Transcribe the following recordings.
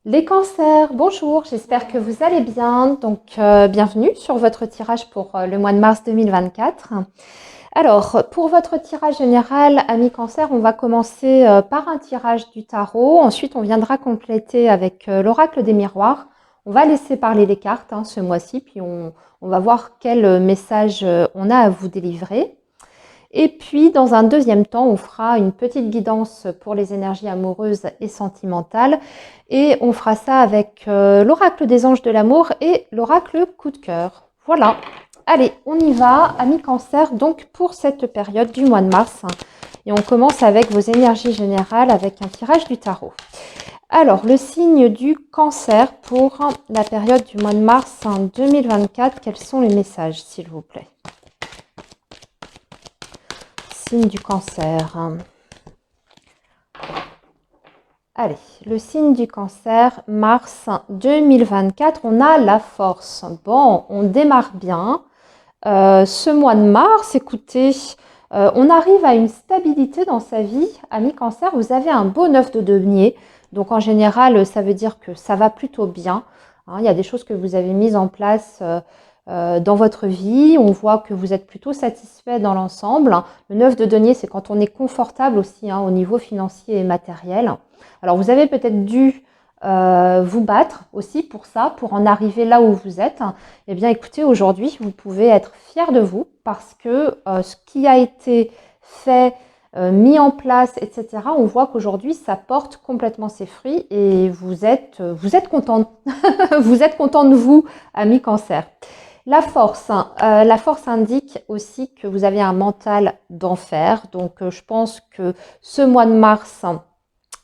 Les cancers, bonjour, j'espère que vous allez bien. Bienvenue sur votre tirage pour le mois de mars 2024. Alors, pour votre tirage général, amis cancer, on va commencer par un tirage du tarot. Ensuite, on viendra compléter avec l'oracle des miroirs. On va laisser parler les cartes ce mois-ci, puis on va voir quel message on a à vous délivrer. Et puis, dans un deuxième temps, on fera une petite guidance pour les énergies amoureuses et sentimentales. Et on fera ça avec l'oracle des anges de l'amour et l'oracle coup de cœur. Voilà. Allez, on y va, amis cancer, donc pour cette période du mois de mars. Et on commence avec vos énergies générales avec un tirage du tarot. Alors, le signe du cancer pour la période du mois de mars 2024, quels sont les messages, s'il vous plaît? Signe du cancer. Allez, le signe du cancer, mars 2024, on a la force. Bon, on démarre bien. Ce mois de mars, écoutez, on arrive à une stabilité dans sa vie. Amis cancer, vous avez un beau 9 de denier. Donc en général, ça veut dire que ça va plutôt bien. Il y a des choses que vous avez mises en place dans votre vie. On voit que vous êtes plutôt satisfait dans l'ensemble. Le 9 de denier, c'est quand on est confortable aussi au niveau financier et matériel. Alors vous avez peut-être dû vous battre aussi pour ça, pour en arriver là où vous êtes. Eh bien écoutez, aujourd'hui, vous pouvez être fiers de vous parce que ce qui a été fait, mis en place, etc., on voit qu'aujourd'hui, ça porte complètement ses fruits et vous êtes content. Vous êtes content de vous, amis cancer. La force indique aussi que vous avez un mental d'enfer. Donc je pense que ce mois de mars,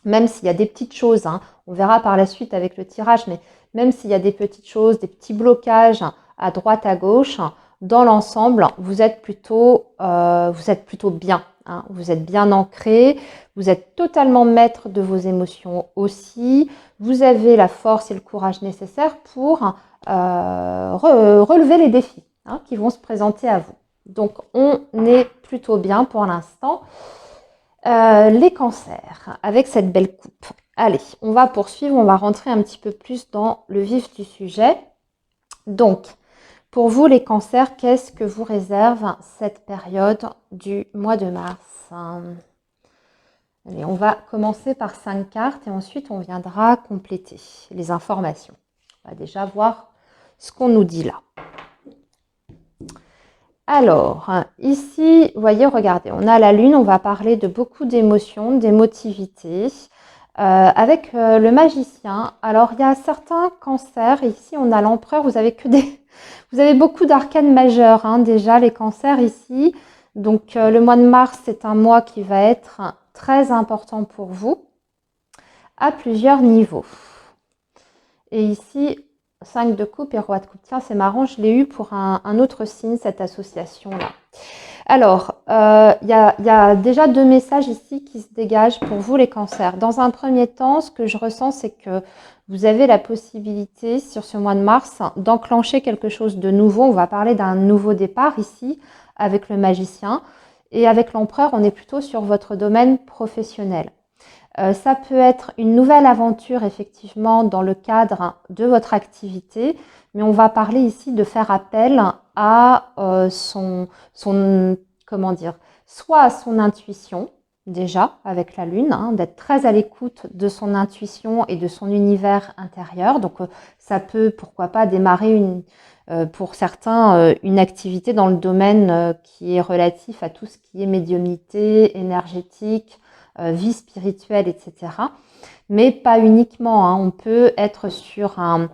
même s'il y a des petites choses, on verra par la suite avec le tirage, mais même s'il y a des petites choses, des petits blocages à droite, à gauche, dans l'ensemble, vous êtes plutôt bien. Vous êtes bien ancré, vous êtes totalement maître de vos émotions aussi. Vous avez la force et le courage nécessaires pour relever les défis qui vont se présenter à vous. Donc, on est plutôt bien pour l'instant. Les cancers, avec cette belle coupe. Allez, on va poursuivre, on va rentrer un petit peu plus dans le vif du sujet. Donc, pour vous les cancers, qu'est-ce que vous réserve cette période du mois de mars? Allez, on va commencer par 5 cartes et ensuite on viendra compléter les informations. On va déjà voir ce qu'on nous dit là. Alors, ici, vous voyez, regardez, on a la lune, on va parler de beaucoup d'émotions, d'émotivité. Avec le magicien, alors il y a certains cancers, ici on a l'empereur, vous avez beaucoup d'arcanes majeures déjà, les cancers ici. Donc le mois de mars, c'est un mois qui va être très important pour vous, à plusieurs niveaux. Et ici, 5 de coupe et roi de coupe. Tiens, c'est marrant, je l'ai eu pour un autre signe, cette association-là. Alors, il y a déjà 2 messages ici qui se dégagent pour vous les cancers. Dans un premier temps, ce que je ressens, c'est que vous avez la possibilité, sur ce mois de mars, d'enclencher quelque chose de nouveau. On va parler d'un nouveau départ ici, avec le magicien. Et avec l'empereur, on est plutôt sur votre domaine professionnel. Ça peut être une nouvelle aventure, effectivement, dans le cadre de votre activité, mais on va parler ici de faire appel à soit à son intuition, déjà, avec la lune, d'être très à l'écoute de son intuition et de son univers intérieur. Donc, ça peut, pourquoi pas, démarrer pour certains, une activité dans le domaine qui est relatif à tout ce qui est médiumnité, énergétique, vie spirituelle, etc. Mais pas uniquement. On peut être sur un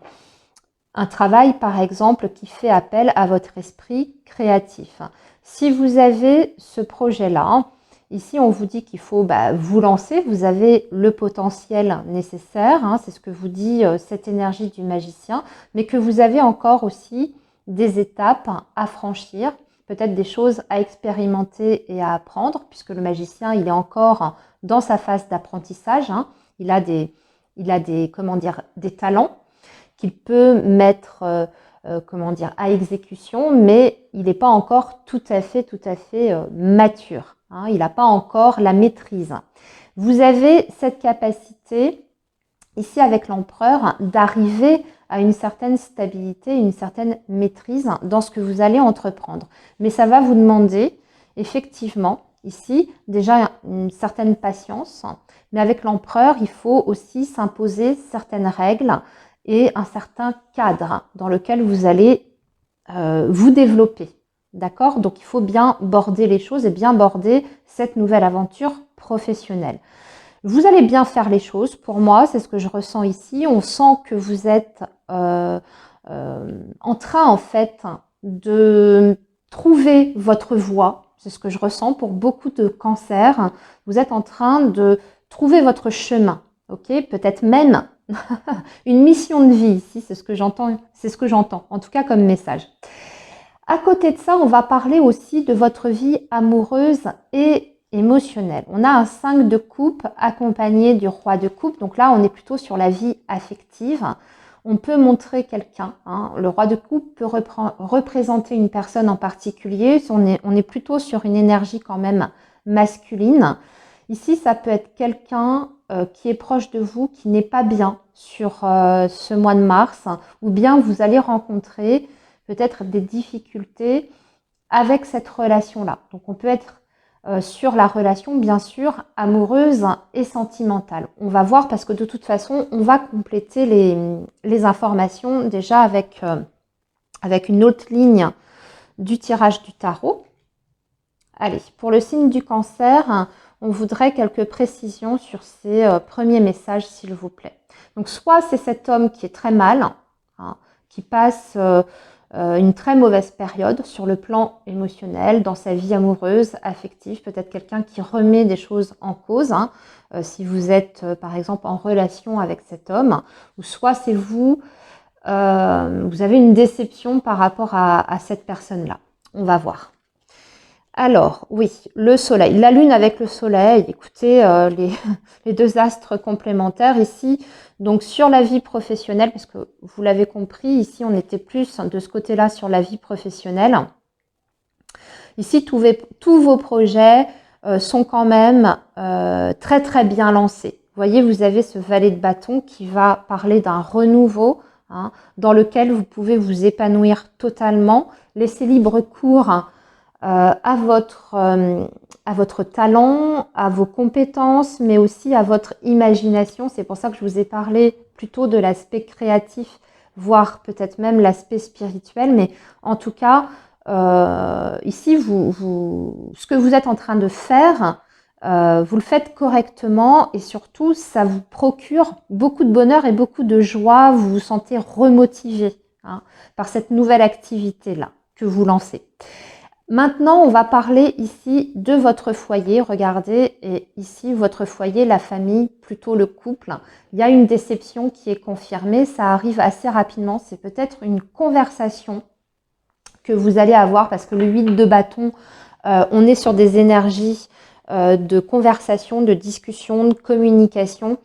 travail, par exemple, qui fait appel à votre esprit créatif. Si vous avez ce projet-là, ici, on vous dit qu'il faut vous lancer. Vous avez le potentiel nécessaire. C'est ce que vous dit cette énergie du magicien. Mais que vous avez encore aussi des étapes à franchir. Peut-être des choses à expérimenter et à apprendre. Puisque le magicien, il est encore dans sa phase d'apprentissage. Il a des talents qu'il peut mettre à exécution, mais il n'est pas encore tout à fait mature. Il n'a pas encore la maîtrise. Vous avez cette capacité ici avec l'empereur, d'arriver à une certaine stabilité, une certaine maîtrise dans ce que vous allez entreprendre. Mais ça va vous demander effectivement ici déjà une certaine patience, mais avec l'empereur, il faut aussi s'imposer certaines règles et un certain cadre dans lequel vous allez vous développer. D'accord? Donc il faut bien border les choses et bien border cette nouvelle aventure professionnelle. Vous allez bien faire les choses, pour moi, c'est ce que je ressens ici. On sent que vous êtes en train, en fait, de trouver votre voie. C'est ce que je ressens pour beaucoup de cancers. Vous êtes en train de trouver votre chemin, ok? Peut-être même une mission de vie ici, c'est ce que j'entends, en tout cas comme message. À côté de ça, on va parler aussi de votre vie amoureuse et émotionnelle. On a un 5 de coupe accompagné du roi de coupe. Donc là, on est plutôt sur la vie affective. On peut montrer quelqu'un. Le roi de coupe peut représenter une personne en particulier. On est plutôt sur une énergie quand même masculine. Ici, ça peut être quelqu'un qui est proche de vous, qui n'est pas bien sur ce mois de mars, ou bien vous allez rencontrer peut-être des difficultés avec cette relation-là. Donc on peut être sur la relation, bien sûr, amoureuse et sentimentale. On va voir parce que de toute façon, on va compléter les informations déjà avec une autre ligne du tirage du tarot. Allez, pour le signe du cancer, on voudrait quelques précisions sur ces premiers messages, s'il vous plaît. Donc soit c'est cet homme qui est très mal, qui passe une très mauvaise période sur le plan émotionnel, dans sa vie amoureuse, affective, peut-être quelqu'un qui remet des choses en cause, si vous êtes par exemple en relation avec cet homme, ou soit c'est vous, vous avez une déception par rapport à cette personne-là. On va voir. Alors, oui, le soleil, la lune avec le soleil, écoutez, les deux astres complémentaires ici, donc sur la vie professionnelle, parce que vous l'avez compris, ici on était plus de ce côté-là sur la vie professionnelle. Ici, tous vos projets sont quand même très très bien lancés. Vous voyez, vous avez ce valet de bâton qui va parler d'un renouveau, dans lequel vous pouvez vous épanouir totalement, laisser libre cours à votre talent, à vos compétences, mais aussi à votre imagination. C'est pour ça que je vous ai parlé plutôt de l'aspect créatif, voire peut-être même l'aspect spirituel. Mais en tout cas, ici, ce que vous êtes en train de faire, vous le faites correctement et surtout, ça vous procure beaucoup de bonheur et beaucoup de joie. Vous vous sentez remotivé par cette nouvelle activité-là que vous lancez. Maintenant, on va parler ici de votre foyer. Regardez, et ici, votre foyer, la famille, plutôt le couple. Il y a une déception qui est confirmée. Ça arrive assez rapidement. C'est peut-être une conversation que vous allez avoir parce que le 8 de bâton, on est sur des énergies de conversation, de discussion, de communication.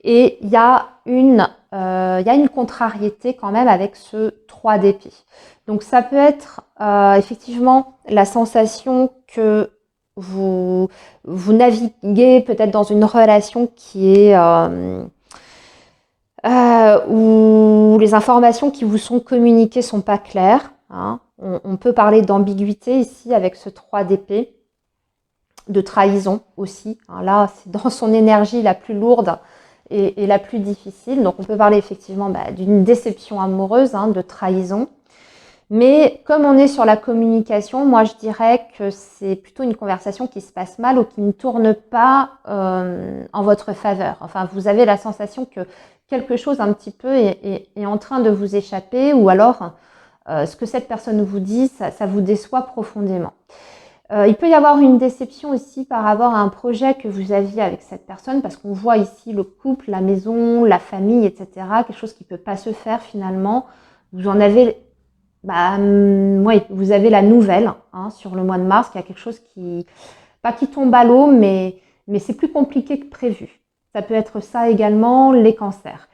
Et il y a une contrariété quand même avec ce 3 d'épée. Donc ça peut être effectivement la sensation que vous naviguez peut-être dans une relation qui est où les informations qui vous sont communiquées sont pas claires. On peut parler d'ambiguïté ici avec ce 3 d'épée, de trahison aussi. Là, c'est dans son énergie la plus lourde et la plus difficile. Donc on peut parler effectivement d'une déception amoureuse, de trahison. Mais comme on est sur la communication, moi je dirais que c'est plutôt une conversation qui se passe mal ou qui ne tourne pas en votre faveur. Enfin, vous avez la sensation que quelque chose un petit peu est en train de vous échapper, ou alors ce que cette personne vous dit, ça vous déçoit profondément. Il peut y avoir une déception ici par rapport à un projet que vous aviez avec cette personne, parce qu'on voit ici le couple, la maison, la famille, etc. Quelque chose qui ne peut pas se faire finalement. Vous en avez... oui, vous avez la nouvelle sur le mois de mars, qu'il y a quelque chose pas qui tombe à l'eau, mais c'est plus compliqué que prévu. Ça peut être ça également, les cancers.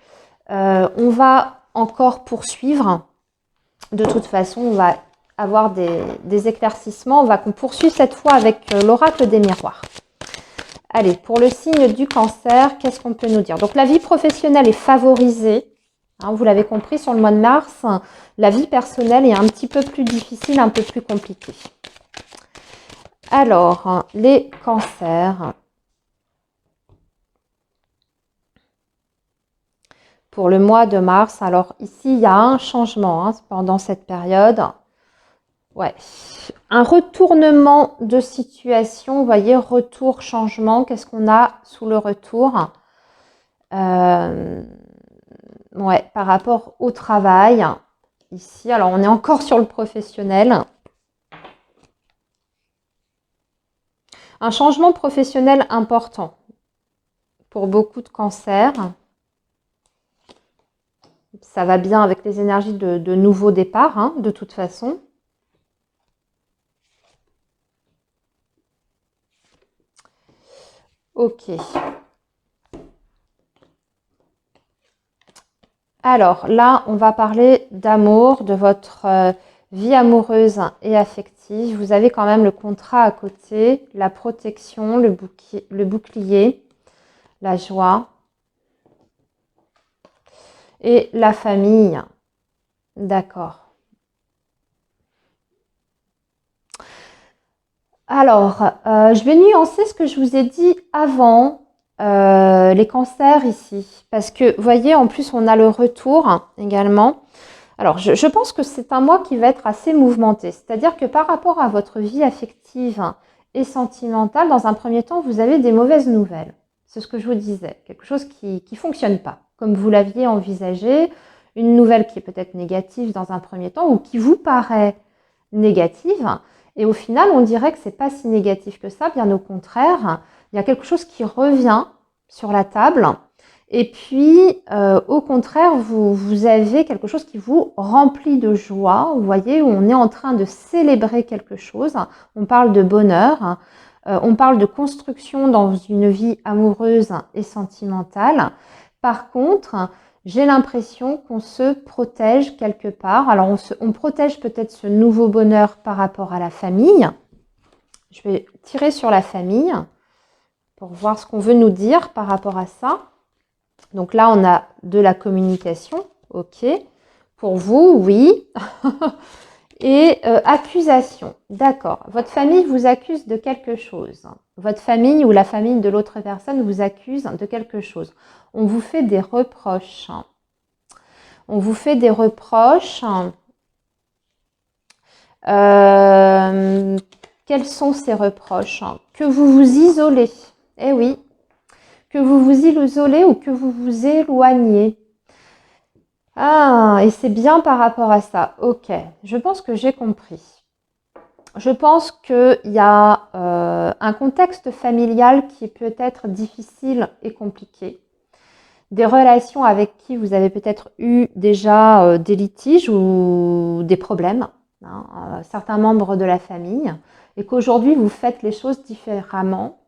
On va encore poursuivre. De toute façon, on va avoir des éclaircissements. On poursuit cette fois avec l'oracle des miroirs. Allez, pour le signe du cancer, qu'est-ce qu'on peut nous dire? Donc, la vie professionnelle est favorisée. Hein, vous l'avez compris, sur le mois de mars, la vie personnelle est un petit peu plus difficile, un peu plus compliquée. Alors, les cancers. Pour le mois de mars, alors ici, il y a un changement hein, pendant cette période. Ouais, un retournement de situation, vous voyez, retour, changement, qu'est-ce qu'on a sous le retour? Ouais, par rapport au travail, ici, alors on est encore sur le professionnel. Un changement professionnel important pour beaucoup de cancers. Ça va bien avec les énergies de nouveau départ, hein, de toute façon. Ok. Alors là, on va parler d'amour, de votre vie amoureuse et affective. Vous avez quand même le contrat à côté, la protection, le bouclier, la joie et la famille. D'accord. Alors, je vais nuancer ce que je vous ai dit avant, les cancers ici. Parce que, vous voyez, en plus, on a le retour également. Alors, je pense que c'est un mois qui va être assez mouvementé. C'est-à-dire que par rapport à votre vie affective et sentimentale, dans un premier temps, vous avez des mauvaises nouvelles. C'est ce que je vous disais. Quelque chose qui ne fonctionne pas, comme vous l'aviez envisagé. Une nouvelle qui est peut-être négative dans un premier temps ou qui vous paraît négative. Et au final, on dirait que c'est pas si négatif que ça. Bien au contraire, il y a quelque chose qui revient sur la table. Et puis, au contraire, vous avez quelque chose qui vous remplit de joie. Vous voyez, où on est en train de célébrer quelque chose. On parle de bonheur. On parle de construction dans une vie amoureuse et sentimentale. Par contre, j'ai l'impression qu'on se protège quelque part. Alors, on protège peut-être ce nouveau bonheur par rapport à la famille. Je vais tirer sur la famille pour voir ce qu'on veut nous dire par rapport à ça. Donc là, on a de la communication, ok. Pour vous, oui. Et accusation, d'accord. Votre famille vous accuse de quelque chose. Votre famille ou la famille de l'autre personne vous accuse de quelque chose. On vous fait des reproches. On vous fait des reproches. Quels sont ces reproches? Que vous vous isolez. Eh oui. Que vous vous isolez ou que vous vous éloignez. Ah, et c'est bien par rapport à ça. Ok, je pense que j'ai compris. Je pense qu'il y a un contexte familial qui est peut-être difficile et compliqué. Des relations avec qui vous avez peut-être eu déjà des litiges ou des problèmes, hein, certains membres de la famille, et qu'aujourd'hui vous faites les choses différemment.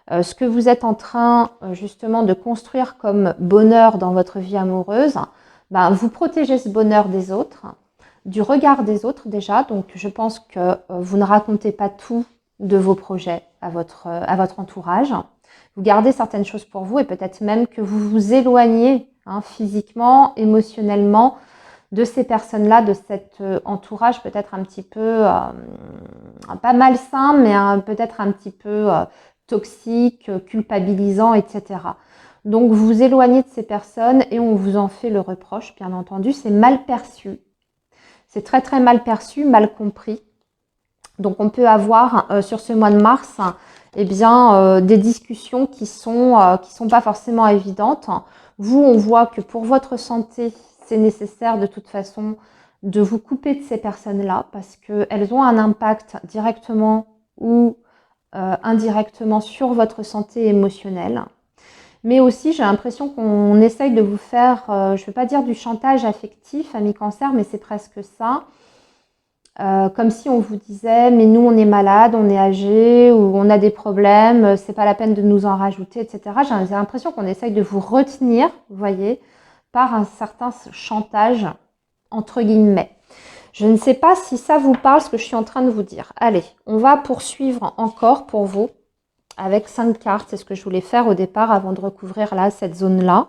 Ce que vous êtes en train justement de construire comme bonheur dans votre vie amoureuse, ben, vous protégez ce bonheur des autres, du regard des autres déjà. Donc je pense que vous ne racontez pas tout de vos projets à votre entourage. Vous gardez certaines choses pour vous et peut-être même que vous vous éloignez hein, physiquement, émotionnellement de ces personnes-là, de cet entourage peut-être un petit peu, pas malsain, mais peut-être un petit peu toxique, culpabilisant, etc. Donc vous vous éloignez de ces personnes et on vous en fait le reproche, bien entendu. C'est mal perçu. C'est très très mal perçu, mal compris. Donc on peut avoir sur ce mois de mars eh bien, des discussions qui sont pas forcément évidentes. Vous, on voit que pour votre santé, c'est nécessaire de toute façon de vous couper de ces personnes-là parce qu'elles ont un impact directement ou indirectement sur votre santé émotionnelle. Mais aussi, j'ai l'impression qu'on essaye de vous faire, je ne vais pas dire du chantage affectif, ami cancer, mais c'est presque ça. Comme si on vous disait, mais nous on est malade, on est âgé, ou on a des problèmes, c'est pas la peine de nous en rajouter, etc. J'ai l'impression qu'on essaye de vous retenir, vous voyez, par un certain chantage, entre guillemets. Je ne sais pas si ça vous parle, ce que je suis en train de vous dire. Allez, on va poursuivre encore pour vous. avec 5 cartes. C'est ce que je voulais faire au départ avant de recouvrir là, cette zone-là.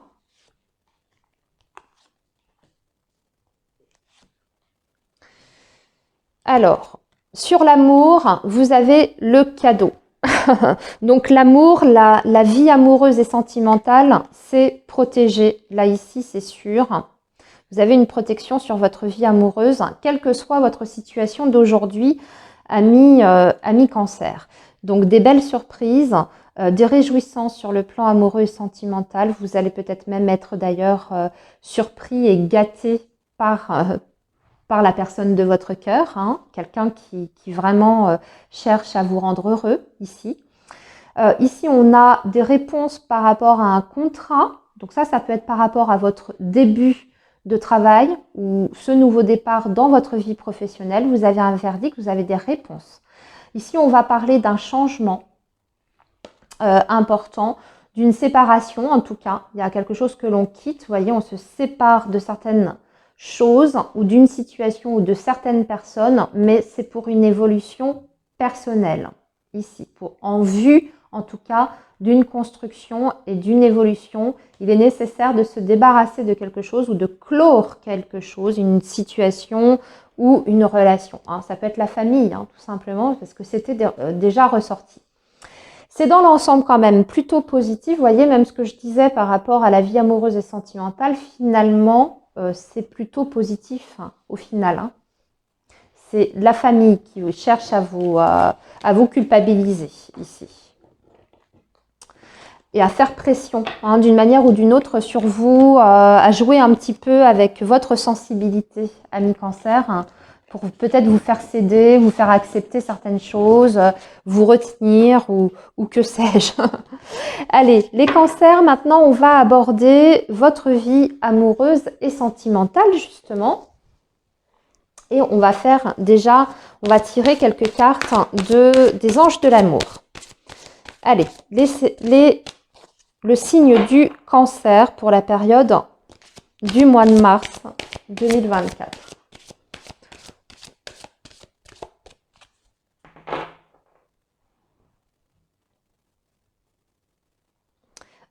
Alors, sur l'amour, vous avez le cadeau. Donc l'amour, la vie amoureuse et sentimentale, c'est protégé. Là, ici, c'est sûr. Vous avez une protection sur votre vie amoureuse, quelle que soit votre situation d'aujourd'hui, ami cancer. Donc des belles surprises, des réjouissances sur le plan amoureux et sentimental. Vous allez peut-être même être d'ailleurs surpris et gâté par la personne de votre cœur, hein, quelqu'un qui vraiment cherche à vous rendre heureux ici. Ici, on a des réponses par rapport à un contrat. Donc ça peut être par rapport à votre début de travail ou ce nouveau départ dans votre vie professionnelle. Vous avez un verdict, vous avez des réponses. Ici, on va parler d'un changement important, d'une séparation en tout cas. Il y a quelque chose que l'on quitte. Vous voyez, on se sépare de certaines choses ou d'une situation ou de certaines personnes, mais c'est pour une évolution personnelle ici, en vue en tout cas d'une construction et d'une évolution. Il est nécessaire de se débarrasser de quelque chose ou de clore quelque chose, une situation ou une relation. Ça peut être la famille, tout simplement, parce que c'était déjà ressorti. C'est dans l'ensemble quand même plutôt positif. Vous voyez, même ce que je disais par rapport à la vie amoureuse et sentimentale, finalement, c'est plutôt positif au final. C'est la famille qui cherche à vous culpabiliser ici. Et à faire pression d'une manière ou d'une autre sur vous, à jouer un petit peu avec votre sensibilité, ami cancer, pour peut-être vous faire céder, vous faire accepter certaines choses, vous retenir ou que sais-je. Allez, les cancers, maintenant on va aborder votre vie amoureuse et sentimentale justement. Et on va faire déjà, on va tirer quelques cartes des anges de l'amour. Allez, le signe du cancer pour la période du mois de mars 2024.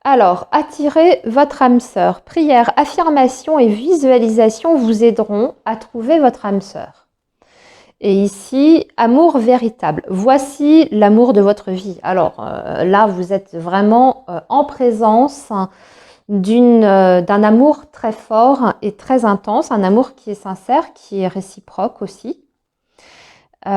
Alors, attirez votre âme sœur. Prière, affirmation et visualisation vous aideront à trouver votre âme sœur. Et ici, amour véritable. Voici l'amour de votre vie. Alors là, vous êtes vraiment en présence d'un amour très fort et très intense, un amour qui est sincère, qui est réciproque aussi. Vous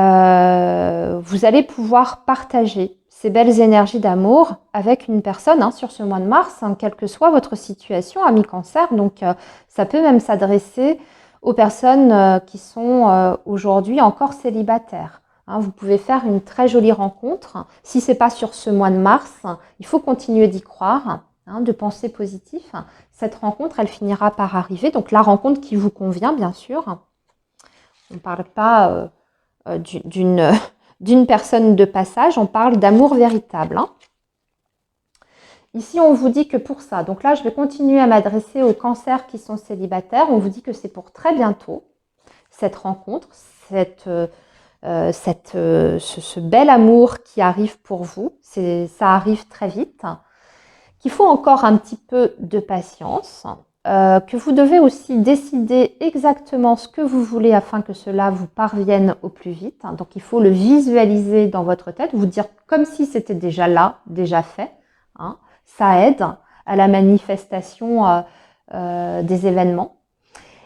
allez pouvoir partager ces belles énergies d'amour avec une personne sur ce mois de mars, quelle que soit votre situation, ami cancer. Donc ça peut même s'adresser aux personnes qui sont aujourd'hui encore célibataires. Vous pouvez faire une très jolie rencontre. Si ce n'est pas sur ce mois de mars, il faut continuer d'y croire, de penser positif. Cette rencontre, elle finira par arriver. Donc la rencontre qui vous convient, bien sûr. On ne parle pas d'une personne de passage, on parle d'amour véritable. Ici, on vous dit que pour ça, donc là, je vais continuer à m'adresser aux cancers qui sont célibataires. On vous dit que c'est pour très bientôt, cette rencontre, ce bel amour qui arrive pour vous. Ça arrive très vite. Qu'il faut encore un petit peu de patience. Que vous devez aussi décider exactement ce que vous voulez afin que cela vous parvienne au plus vite. Donc, il faut le visualiser dans votre tête, vous dire comme si c'était déjà là, déjà fait. Ça aide à la manifestation des événements.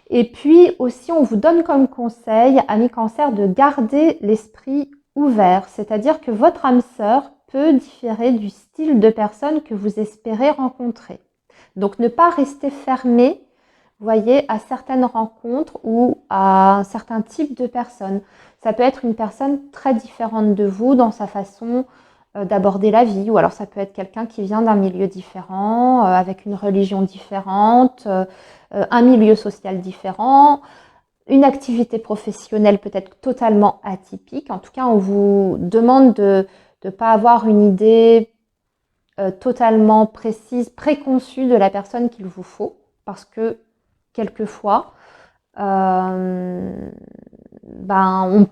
Et puis aussi, on vous donne comme conseil, ami cancer, de garder l'esprit ouvert. C'est-à-dire que votre âme sœur peut différer du style de personne que vous espérez rencontrer. Donc, ne pas rester fermé, vous voyez, à certaines rencontres ou à un certain type de personne. Ça peut être une personne très différente de vous dans sa façon d'aborder la vie, ou alors ça peut être quelqu'un qui vient d'un milieu différent, avec une religion différente, un milieu social différent, une activité professionnelle peut-être totalement atypique. En tout cas, on vous demande de ne pas avoir une idée totalement précise, préconçue de la personne qu'il vous faut, parce que quelquefois, on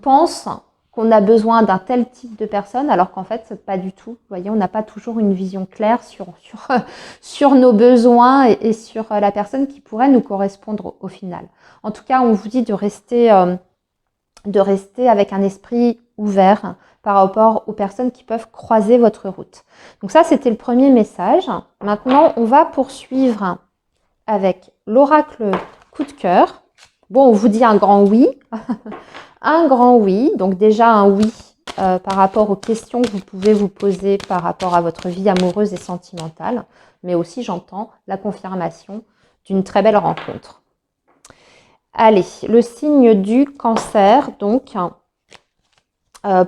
pense qu'on a besoin d'un tel type de personne, alors qu'en fait, pas du tout. Vous voyez, on n'a pas toujours une vision claire sur nos besoins et sur la personne qui pourrait nous correspondre au final. En tout cas, on vous dit de rester avec un esprit ouvert par rapport aux personnes qui peuvent croiser votre route. Donc ça, c'était le premier message. Maintenant, on va poursuivre avec l'oracle coup de cœur. Bon, on vous dit un grand oui. Un grand oui. Donc déjà un oui par rapport aux questions que vous pouvez vous poser par rapport à votre vie amoureuse et sentimentale. Mais aussi, j'entends la confirmation d'une très belle rencontre. Allez, le signe du cancer, donc,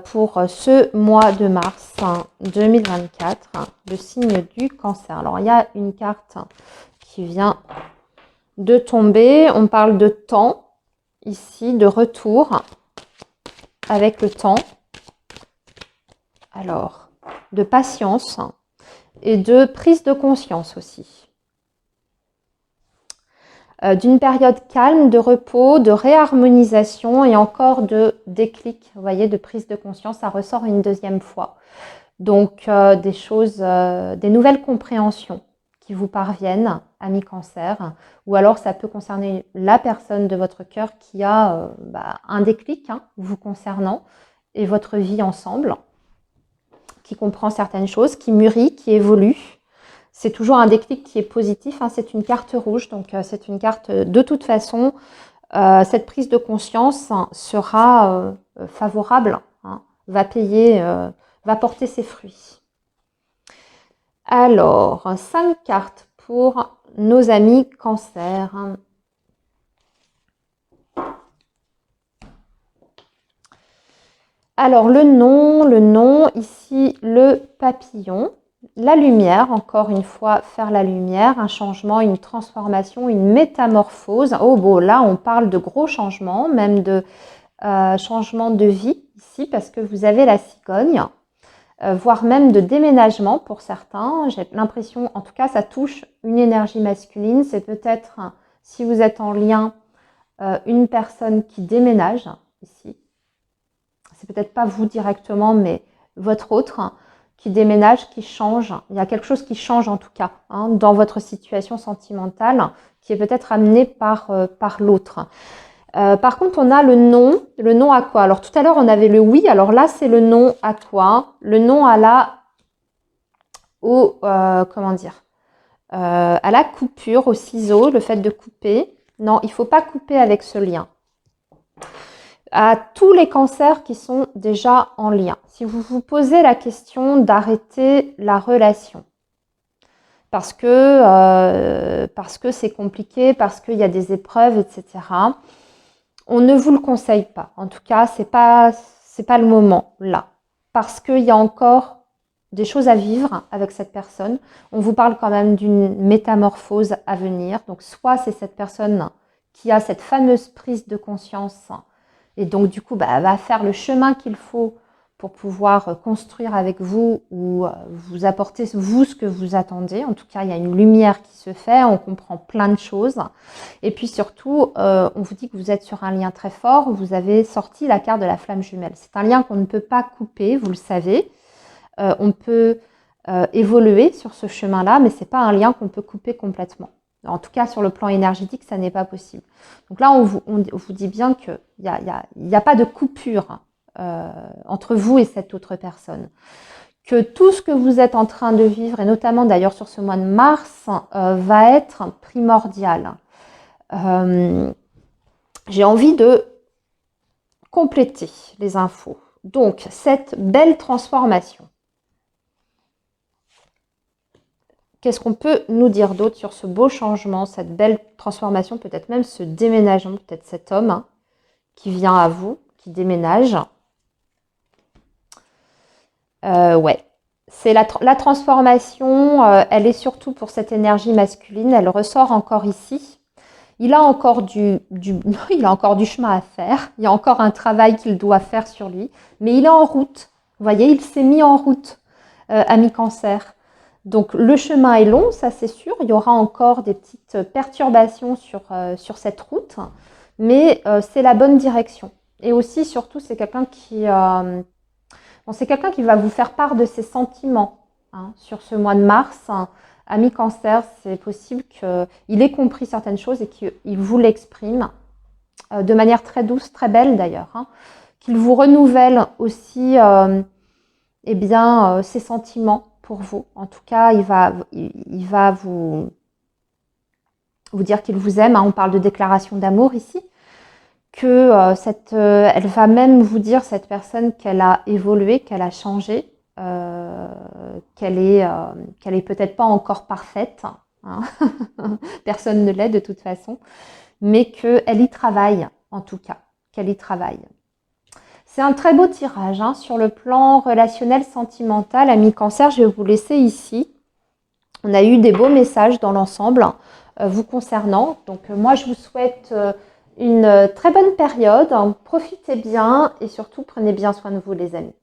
pour ce mois de mars 2024, le signe du cancer. Alors, il y a une carte qui vient de tomber. On parle de temps, ici, de retour avec le temps. Alors, de patience et de prise de conscience aussi. D'une période calme, de repos, de réharmonisation et encore de déclic, vous voyez, de prise de conscience, ça ressort une deuxième fois. Donc des choses, des nouvelles compréhensions qui vous parviennent, amis cancer, ou alors ça peut concerner la personne de votre cœur qui a un déclic vous concernant et votre vie ensemble, qui comprend certaines choses, qui mûrit, qui évolue. C'est toujours un déclic qui est positif, c'est une carte rouge, donc c'est une carte de toute façon, cette prise de conscience sera favorable, va payer, va porter ses fruits. Alors, 5 cartes pour nos amis cancer. Alors, le nom, ici, le papillon. La lumière, encore une fois, faire la lumière, un changement, une transformation, une métamorphose. Oh, bon, là, on parle de gros changements, même de changement de vie ici, parce que vous avez la cigogne, voire même de déménagement pour certains. J'ai l'impression, en tout cas, ça touche une énergie masculine. C'est peut-être, si vous êtes en lien, une personne qui déménage ici. C'est peut-être pas vous directement, mais votre autre qui déménage, qui change. Il y a quelque chose qui change en tout cas dans votre situation sentimentale qui est peut-être amené par l'autre. Par contre, on a le nom à quoi? Alors tout à l'heure, on avait le oui, alors là, c'est le nom à quoi? Le nom à à la coupure, au ciseau, le fait de couper. Non, il ne faut pas couper avec ce lien. À tous les cancers qui sont déjà en lien. Si vous vous posez la question d'arrêter la relation, parce que c'est compliqué, parce qu'il y a des épreuves, etc., on ne vous le conseille pas. En tout cas, c'est pas le moment là. Parce qu'il y a encore des choses à vivre avec cette personne. On vous parle quand même d'une métamorphose à venir. Donc, soit c'est cette personne qui a cette fameuse prise de conscience et donc, du coup, elle va faire le chemin qu'il faut pour pouvoir construire avec vous ou vous apporter, vous, ce que vous attendez. En tout cas, il y a une lumière qui se fait, on comprend plein de choses. Et puis surtout, on vous dit que vous êtes sur un lien très fort. Vous avez sorti la carte de la flamme jumelle. C'est un lien qu'on ne peut pas couper, vous le savez. On peut évoluer sur ce chemin-là, mais ce n'est pas un lien qu'on peut couper complètement. En tout cas, sur le plan énergétique, ça n'est pas possible. Donc là, on vous dit bien qu'il n'y a pas de coupure entre vous et cette autre personne. Que tout ce que vous êtes en train de vivre, et notamment d'ailleurs sur ce mois de mars, va être primordial. J'ai envie de compléter les infos. Donc, cette belle transformation. Qu'est-ce qu'on peut nous dire d'autre sur ce beau changement, cette belle transformation, peut-être même ce déménagement, peut-être cet homme qui vient à vous, qui déménage. Ouais, c'est la transformation, elle est surtout pour cette énergie masculine, elle ressort encore ici. Il a encore il a encore du chemin à faire, il y a encore un travail qu'il doit faire sur lui, mais il est en route. Vous voyez, il s'est mis en route, ami cancer. Donc le chemin est long, ça c'est sûr, il y aura encore des petites perturbations sur cette route, mais c'est la bonne direction. Et aussi, surtout, c'est quelqu'un bon, c'est quelqu'un qui va vous faire part de ses sentiments hein, sur ce mois de mars. Ami Cancer, c'est possible qu'il ait compris certaines choses et qu'il vous l'exprime de manière très douce, très belle d'ailleurs. Hein, qu'il vous renouvelle aussi eh bien, ses sentiments pour vous. En tout cas, il va vous dire qu'il vous aime. Hein, on parle de déclaration d'amour ici. Que elle va même vous dire, cette personne, qu'elle a évolué, qu'elle a changé, qu'elle est peut-être pas encore parfaite. Hein. Personne ne l'est de toute façon. Mais qu'elle y travaille, en tout cas. Qu'elle y travaille. C'est un très beau tirage hein, sur le plan relationnel, sentimental. Ami Cancer, je vais vous laisser ici. On a eu des beaux messages dans l'ensemble vous concernant. Donc moi, je vous souhaite une très bonne période. Profitez bien et surtout, prenez bien soin de vous les amis.